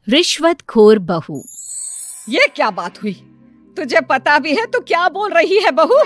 रिश्वतखोर बहू। ये क्या बात हुई? तुझे पता भी है तो क्या बोल रही है बहू?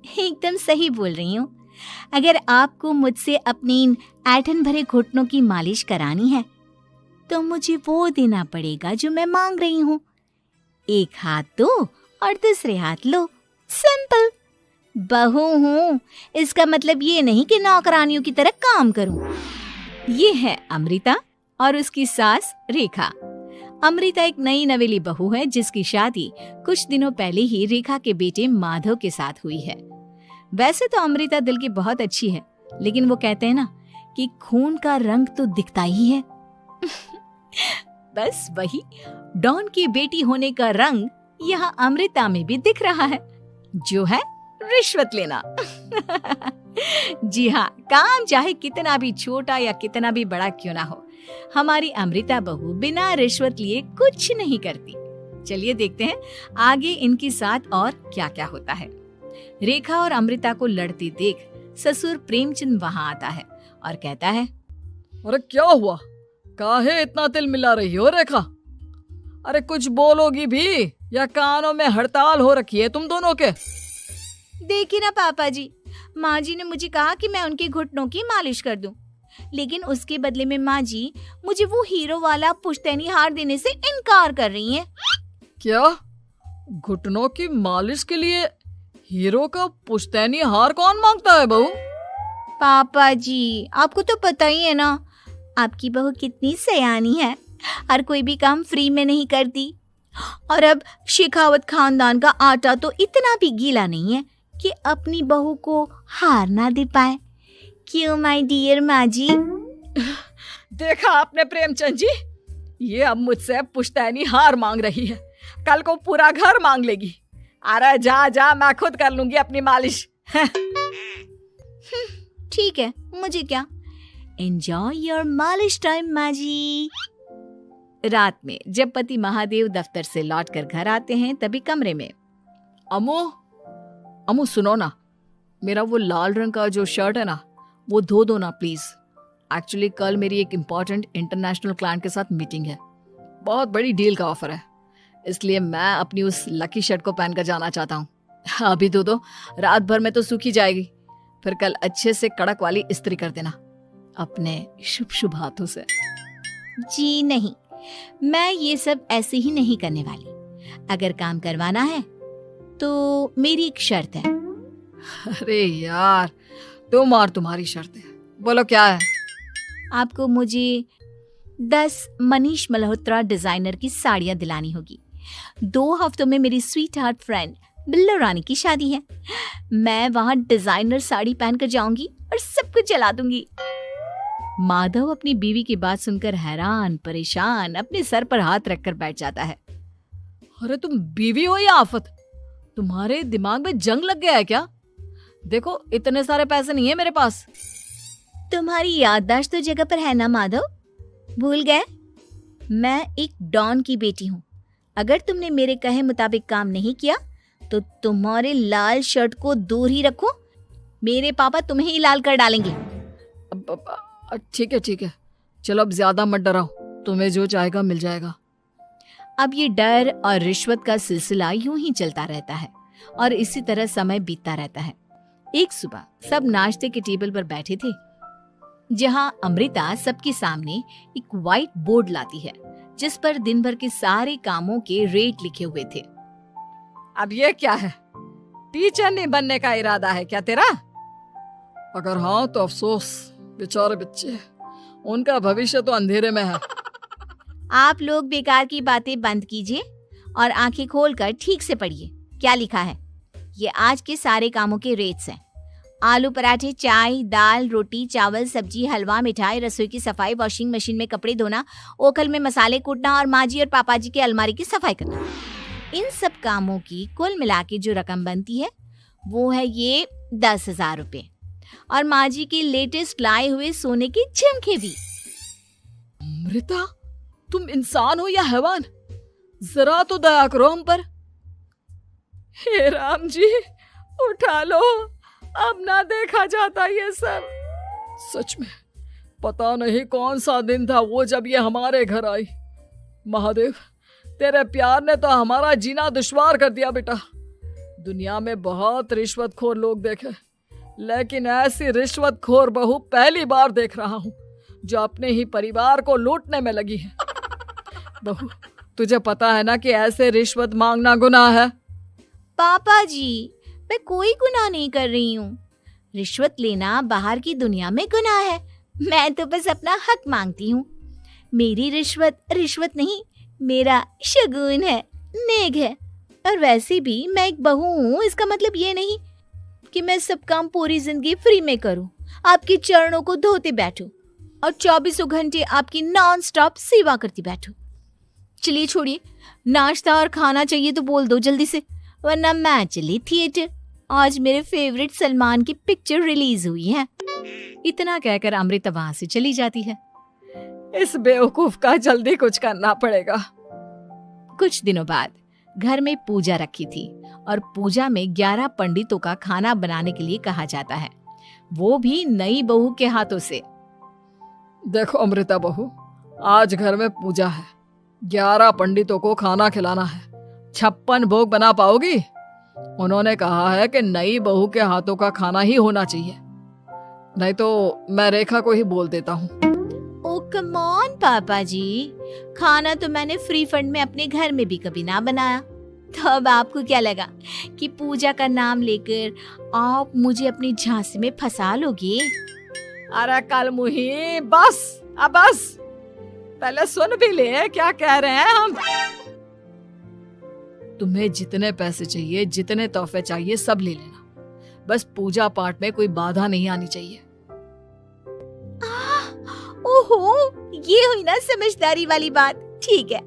एकदम सही बोल रही हूँ। अगर आपको मुझसे अपनी इन ऐंठन भरे घुटनों की मालिश करानी है तो मुझे वो देना पड़ेगा जो मैं मांग रही हूँ। एक हाथ दो और दूसरे हाथ लो, सिंपल। बहू हूँ, इसका मतलब ये नहीं कि नौकरानियों की तरह काम करूँ। ये है अमृता और उसकी सास रेखा। अमृता एक नई नवेली बहू है जिसकी शादी कुछ दिनों पहले ही रेखा के बेटे माधव के साथ हुई है। वैसे तो अमृता दिल की बहुत अच्छी है, लेकिन वो कहते हैं ना कि खून का रंग तो दिखता ही है। बस वही डॉन की बेटी होने का रंग यहाँ अमृता में भी दिख रहा है, जो है रिश्वत लेना। जी हाँ, काम चाहे कितना भी छोटा या कितना भी बड़ा क्यों ना हो, हमारी अमृता बहू बिना रिश्वत लिए कुछ नहीं करती। चलिए देखते हैं आगे इनके साथ और क्या क्या होता है। रेखा और अमृता को लड़ते देख ससुर प्रेमचंद वहाँ आता है और कहता है, अरे क्या हुआ? काहे इतना तिल मिला रही हो रेखा? अरे कुछ बोलोगी भी या कानों में हड़ताल हो रखी है तुम दोनों के? देखिए ना पापा जी, माँ जी ने मुझे कहा कि मैं उनके घुटनों की मालिश कर दूं, लेकिन उसके बदले में माँ जी मुझे वो हीरो वाला पुश्तैनी हार देने से इनकार कर रही हैं। क्या? घुटनों की मालिश के लिए हीरो का पुश्तैनी हार कौन मांगता है बहू? पापा जी, आपको तो पता ही है ना, आपकी बहू कितनी सयानी है, हर कोई भी काम फ्री में नहीं करती। और अब शेखावत खानदान का आटा तो इतना भी गीला नहीं है कि अपनी बहू को हार ना दे पाए। क्यों माय डियर माँ जी? देखा आपने प्रेमचंद जी, ये अब मुझसे पुश्तैनी हार मांग रही है, कल को पूरा घर मांग लेगी। अरे जा जा, मैं खुद कर लूंगी अपनी मालिश। ठीक है, मुझे क्या। एंजॉय योर मालिश टाइम माँ जी। रात में जब पति महादेव दफ्तर से लौटकर घर आते हैं तभी कमरे में, अमू सुनो ना, मेरा वो लाल रंग का जो शर्ट है ना वो धो दो ना प्लीज। एक्चुअली कल मेरी एक इम्पोर्टेंट इंटरनेशनल क्लाइंट के साथ मीटिंग है, बहुत बड़ी डील का ऑफर है, इसलिए मैं अपनी उस लकी शर्ट को पहनकर जाना चाहता हूँ। अभी धो दो, रात भर में तो सूखी जाएगी, फिर कल अच्छे से कड़क वाली इस्त्री कर देना अपने शुभ शुभ हाथों से। जी नहीं, मैं ये सब ऐसे ही नहीं करने वाली। अगर काम करवाना है तो मेरी एक शर्त है। अरे यार, तुम और तुम्हारी शर्तें, बोलो क्या है? आपको मुझे 10 मनीष मल्होत्रा डिजाइनर की साड़ियां दिलानी होगी। 2 हफ्तों में मेरी स्वीट हार्ट फ्रेंड बिल्लो रानी की शादी है। मैं वहां डिजाइनर साड़ी पहनकर जाऊंगी और सब कुछ जला दूंगी। माधव अपनी बीवी की बात सुनकर हैरान परेशान अपने सर पर हाथ रखकर बैठ जाता है। अरे तुम बीवी हो या आफत? तुम्हारे दिमाग में जंग लग गया है क्या? देखो इतने सारे पैसे नहीं है मेरे पास। तुम्हारी याददाश्त तो जगह पर है ना माधव, भूल गए? मैं एक डॉन की बेटी हूँ। अगर तुमने मेरे कहे मुताबिक काम नहीं किया तो तुम्हारे लाल शर्ट को दूर ही रखो, मेरे पापा तुम्हें ही लाल कर डालेंगे। ठीक है, चलो अब ज्यादा मत डराओ, तुम्हें जो चाहेगा मिल जाएगा। अब ये डर और रिश्वत का सिलसिला यूं ही चलता रहता है और इसी तरह समय बीतता रहता है। एक सुबह सब नाश्ते के टेबल पर बैठे थे, जहां अमृता सबके सामने एक व्हाइट बोर्ड लाती है जिस पर दिन भर के सारे कामों के रेट लिखे हुए थे। अब ये क्या है? टीचर नहीं बनने का इरादा है क्या तेरा? अगर हाँ तो अफसोस, बेचारे बच्चे, उनका भविष्य तो अंधेरे में है। आप लोग बेकार की बातें बंद कीजिए और आंखें खोलकर ठीक से पढ़िए क्या लिखा है। ये आज के सारे कामों के रेट्स हैं। आलू पराठे, चाय, दाल, रोटी, चावल, सब्जी, हलवा, मिठाई, रसोई की सफाई, वॉशिंग मशीन में कपड़े धोना, ओखल में मसाले कूटना और माँ जी और पापा जी के अलमारी की सफाई करना। इन सब कामों की कुल मिला के जो रकम बनती है वो है ये 10,000 रुपए और माँ जी के लेटेस्ट लाए हुए सोने के झुमके भी। अमृता, तुम इंसान हो या हैवान? जरा तो दया करो हम पर। हे राम जी, उठा लो, अब ना देखा जाता ये सब। सच में पता नहीं कौन सा दिन था वो जब ये हमारे घर आई। महादेव, तेरे प्यार ने तो हमारा जीना दुश्वार कर दिया बेटा। दुनिया में बहुत रिश्वतखोर लोग देखे, लेकिन ऐसी रिश्वतखोर बहू पहली बार देख रहा हूँ जो अपने ही परिवार को लूटने में लगी है। बहू, तुझे पता है ना कि ऐसे रिश्वत मांगना गुनाह है। पापा जी, मैं कोई गुनाह नहीं कर रही हूँ। रिश्वत लेना बाहर की दुनिया में गुनाह है। मैं तो बस अपना हक मांगती हूँ। मेरी रिश्वत रिश्वत नहीं, मेरा शगुन है, नेग है। और वैसे भी मैं एक बहू हूँ, इसका मतलब ये नहीं कि मैं सब काम पूरी जिंदगी फ्री में करूँ, आपके चरणों को धोते बैठूं और 24 घंटे आपकी नॉन स्टॉप सेवा करती बैठूं। चलिए छोड़िए, नाश्ता और खाना चाहिए तो बोल दो जल्दी से, वरना मैं चली थिएटर। आज मेरे फेवरेट सलमान की पिक्चर रिलीज हुई है। इतना कहकर अमृता वहां से चली जाती है। इस बेवकूफ का जल्दी कुछ करना पड़ेगा। कुछ दिनों बाद घर में पूजा रखी थी और पूजा में 11 पंडितों का खाना बनाने के लिए कहा जाता है, वो भी नई बहू के हाथों से। देखो अमृता बहू, आज घर में पूजा है, 11 पंडितों को खाना खिलाना है। 56 भोग बना पाओगी? उन्होंने कहा है कि नई बहू के हाथों का खाना ही होना चाहिए, नहीं तो मैं रेखा को ही बोल देता हूँ। ओ कम ऑन पापा जी, खाना तो मैंने फ्री फंड में अपने घर में भी कभी ना बनाया, तो अब आपको क्या लगा कि पूजा का नाम लेकर आप मुझे अपनी झांसी में फंसा लोगे? अरे कल मुही, बस अब बस, पहले सुन भी ले क्या कह रहे हैं हम। तुम्हें जितने पैसे चाहिए, जितने तोहफे चाहिए, सब ले लेना, बस पूजा पाठ में कोई बाधा नहीं आनी चाहिए। ओहो, ये हुई ना समझदारी वाली बात। ठीक है,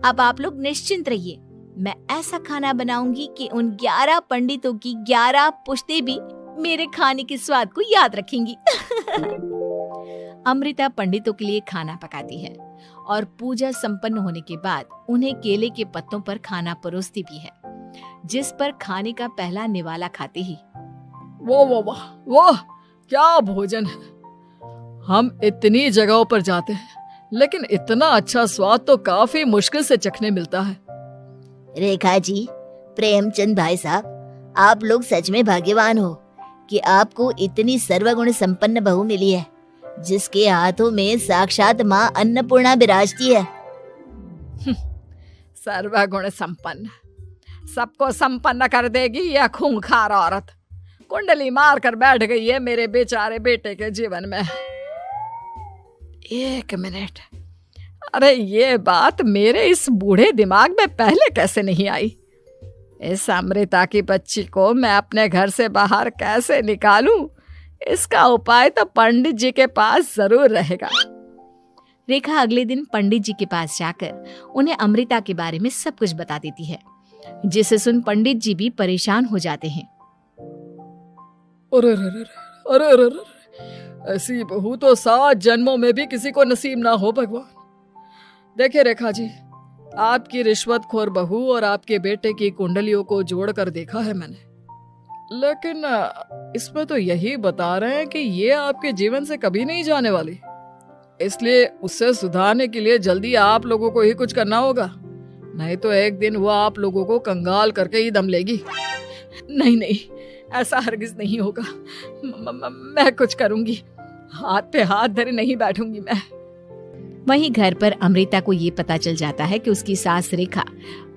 अब आप लोग निश्चिंत रहिए, मैं ऐसा खाना बनाऊंगी कि उन 11 पंडितों की 11 पुश्तें भी मेरे खाने के स्वाद को याद रखेंगी। अमृता पंडितों के लिए खाना पकाती है और पूजा संपन्न होने के बाद उन्हें केले के पत्तों पर खाना परोसती भी है, जिस पर खाने का पहला निवाला खाते ही वो क्या भोजन है। हम इतनी जगहों पर जाते हैं, लेकिन इतना अच्छा स्वाद तो काफी मुश्किल से चखने मिलता है। रेखा जी, प्रेमचंद भाई साहब, आप लोग सच में भाग्यवान हो कि आपको इतनी सर्वगुण संपन्न बहू मिली है, जिसके हाथों में साक्षात माँ अन्नपूर्णा विराजती है। सर्वगुण संपन्न, सबको संपन्न कर देगी यह खूंखार औरत। कुंडली मार कर बैठ गई है मेरे बेचारे बेटे के जीवन में। एक मिनट, अरे ये बात मेरे इस बूढ़े दिमाग में पहले कैसे नहीं आई? इस अमृता की बच्ची को मैं अपने घर से बाहर कैसे निकालूं? इसका उपाय तो पंडित जी के पास जरूर रहेगा। रेखा अगले दिन पंडित जी के पास जाकर उन्हें अमृता के बारे में सब कुछ बता देती है, जिसे सुन पंडित जी भी परेशान हो जाते हैं। अरे, ऐसी बहू तो 7 जन्मों में भी किसी को नसीब ना हो भगवान। देखिए रेखा जी, आपकी रिश्वतखोर बहू और आपके बेटे की कुंडलियों को जोड़कर देखा है मैंने, लेकिन इसमें तो यही बता रहे हैं कि ये आपके जीवन से कभी नहीं जाने वाली। इसलिए उसे सुधारने के लिए जल्दी आप लोगों को ही कुछ करना होगा, नहीं तो एक दिन वो आप लोगों को कंगाल करके ही दम लेगी। नहीं, ऐसा हरगिज नहीं होगा। मैं कुछ करूंगी, हाथ पे हाथ धरे नहीं बैठूंगी मैं। वहीं घर पर अमृता को ये पता चल जाता है कि उसकी सास रेखा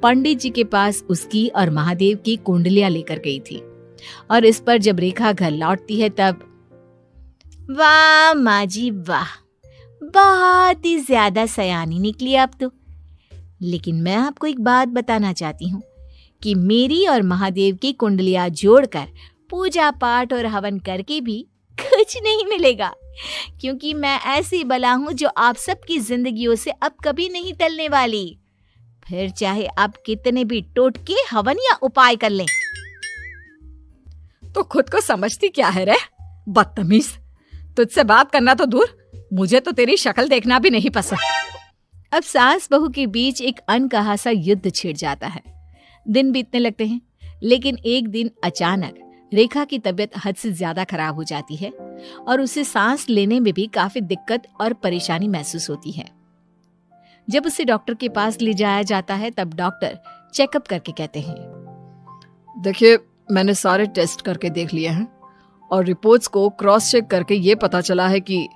पंडित जी के पास उसकी और महादेव की कुंडलियां लेकर गई थी, और इस पर जब रेखा घर लौटती है तब वाह माँ जी वाह, बहुत ही ज्यादा सयानी निकली आप तो। लेकिन मैं आपको एक बात बताना चाहती हूँ कि मेरी और महादेव की कुंडलियां जोड़कर पूजा पाठ और हवन करके भी कुछ नहीं मिलेगा, क्योंकि मैं ऐसी बला हूं जो आप सबकी जिंदगियों से अब कभी नहीं टलने वाली, फिर चाहे आप कितने भी टोटके हवन या उपाय कर लें। तो खुद को समझती क्या है रे बदतमीज, तुझसे बात करना तो दूर, मुझे तो तेरी शक्ल देखना भी नहीं पसंद। अब सास बहू के बीच एक अनकहा सा युद्ध छिड़ जाता है। दिन बीतने लगते हैं, लेकिन एक दिन अचानक रेखा की तबीयत हद से ज्यादा खराब हो जाती है और उसे सांस लेने में भी काफी दिक्कत और परेशानी महसूस होती है। जब उसे डॉक्टर के पास ले जाया जाता है तब डॉक्टर चेकअप करके कहते हैं, देखिए, मैंने सारे टेस्ट करके देख लिए हैं और रिपोर्ट्स को क्रॉस चेक करके ये पता चला है कि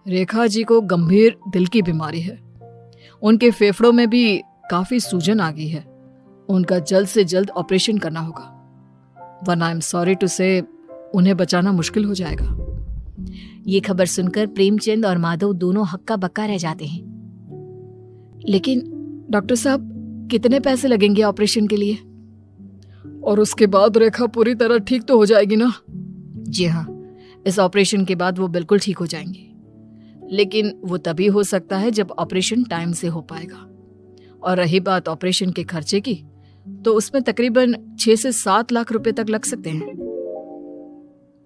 रेखा जी को गंभीर दिल की बीमारी है। उनके फेफड़ों में भी काफी सूजन आ गई है। उनका जल्द से जल्द ऑपरेशन करना होगा, वरना आई एम सॉरी टू से उन्हें बचाना मुश्किल हो जाएगा। ये खबर सुनकर प्रेमचंद और माधव दोनों हक्का बक्का रह जाते हैं। लेकिन डॉक्टर साहब, कितने पैसे लगेंगे ऑपरेशन के लिए? और उसके बाद रेखा पूरी तरह ठीक तो हो जाएगी ना? जी हाँ, इस ऑपरेशन के बाद वो बिल्कुल ठीक हो जाएंगे, लेकिन वो तभी हो सकता है जब ऑपरेशन टाइम से हो पाएगा। और रही बात ऑपरेशन के खर्चे की, तो उसमें तकरीबन 6 से 7 लाख रुपए तक लग सकते हैं।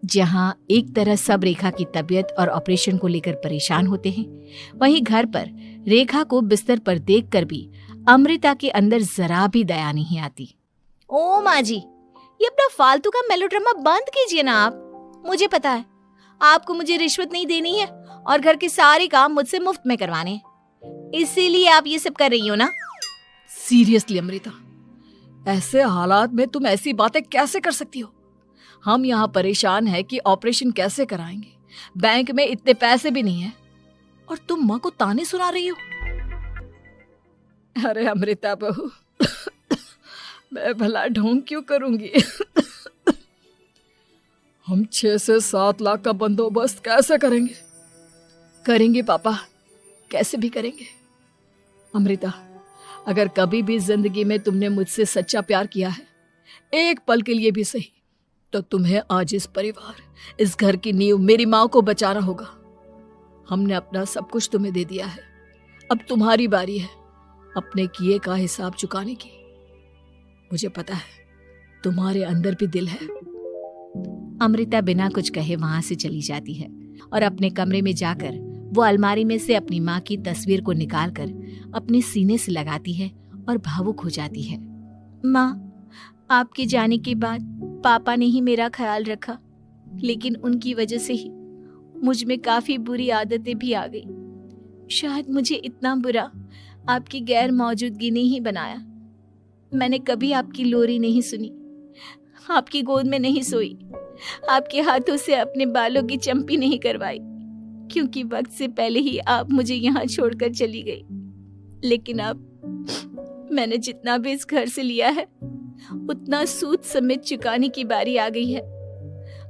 जहां एक तरह सब रेखा की तबीयत और ऑपरेशन को लेकर परेशान होते हैं, वहीं घर पर रेखा को बिस्तर पर देखकर भी अमृता के अंदर जरा भी दया नहीं आती। ओ माँ जी, ये अपना फालतू का मेलोड्रामा बंद कीजिए ना आप। मुझे पता है आपको मुझे रिश्वत नहीं देनी है और घर के सारे काम मुझसे मुफ्त में करवाने हैं, इसीलिए आप ये सब कर रही हो ना। सीरियसली अमृता, ऐसे हालात में तुम ऐसी बातें कैसे कर सकती हो? हम यहाँ परेशान हैं कि ऑपरेशन कैसे कराएंगे, बैंक में इतने पैसे भी नहीं है, और तुम माँ को ताने सुना रही हो। अरे अमृता बहू, मैं भला ढोंग क्यों करूंगी? हम 6 से 7 लाख का बंदोबस्त कैसे करेंगे? करेंगे पापा, कैसे भी करेंगे। अमृता, अगर कभी भी जिंदगी में तुमने मुझसे सच्चा प्यार किया है, एक पल के लिए भी सही, तो तुम्हें आज इस परिवार, इस घर की नींव, मेरी माँ को बचाना होगा। हमने अपना सब कुछ तुम्हें दे दिया है, अब तुम्हारी बारी है अपने किए का हिसाब चुकाने की। मुझे पता है तुम्हारे अंदर भी दिल है। अमृता बिना कुछ कहे वहां से चली जाती है और अपने कमरे में जाकर वो अलमारी में से अपनी माँ की तस्वीर को निकालकर अपने सीने से लगाती है और भावुक हो जाती है। माँ, आपके जाने के बाद पापा ने ही मेरा ख्याल रखा, लेकिन उनकी वजह से ही मुझ में काफी बुरी आदतें भी आ गई। शायद मुझे इतना बुरा आपकी गैर मौजूदगी ने ही बनाया। मैंने कभी आपकी लोरी नहीं सुनी, आपकी गोद में नहीं सोई, आपके हाथों से अपने बालों की चंपी नहीं करवाई, क्योंकि वक्त से पहले ही आप मुझे यहाँ छोड़कर चली गई। लेकिन अब मैंने जितना भी इस घर से लिया है, उतना सूद समेत चुकाने की बारी आ गई है।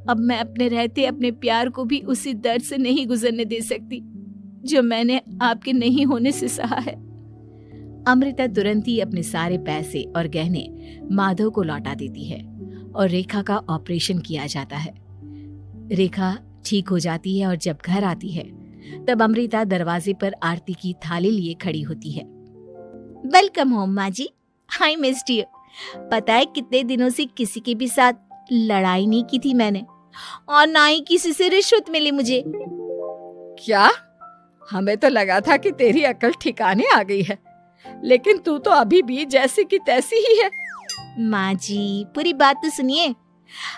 अब मैं अपने रहते अपने प्यार को भी उसी दर्द से नहीं गुजरने दे सकती जो मैंने आपके नहीं होने से सहा है। अमृता तुरंत ही अपने सारे पैसे और गहने माधव को लौटा देती है और रेखा का ऑपरेशन किया जाता है। रेखा ठीक हो जाती है और जब घर आती है तब अमृता दरवाजे पर आरती की थाली लिए खड़ी होती है। वेलकम होम माँ जी, आई मिस्ड यू। पता है कितने दिनों से किसी के भी साथ लड़ाई नहीं की थी मैंने, और ना ही किसी से रिश्वत मिली मुझे। क्या? हमें तो लगा था कि तेरी अकल ठिकाने आ गई है, लेकिन तू तो अभी भी जैसी की तैसी ही है। माँ जी, पूरी बात तो सुनिए।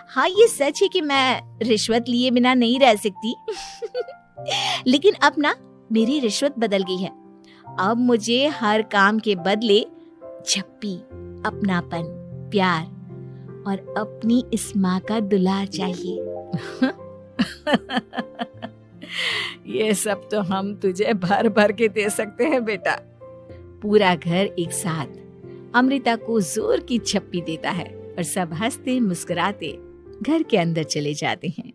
हाँ, ये सच है कि मैं रिश्वत लिए बिना नहीं रह सकती लेकिन अब ना मेरी रिश्वत बदल गई है। अब मुझे हर काम के बदले झप्पी, अपनापन, प्यार और अपनी इस माँ का दुलार चाहिए ये सब तो हम तुझे भर भर के दे सकते हैं बेटा। पूरा घर एक साथ अमृता को जोर की झप्पी देता है और सब हंसते मुस्कुराते घर के अंदर चले जाते हैं।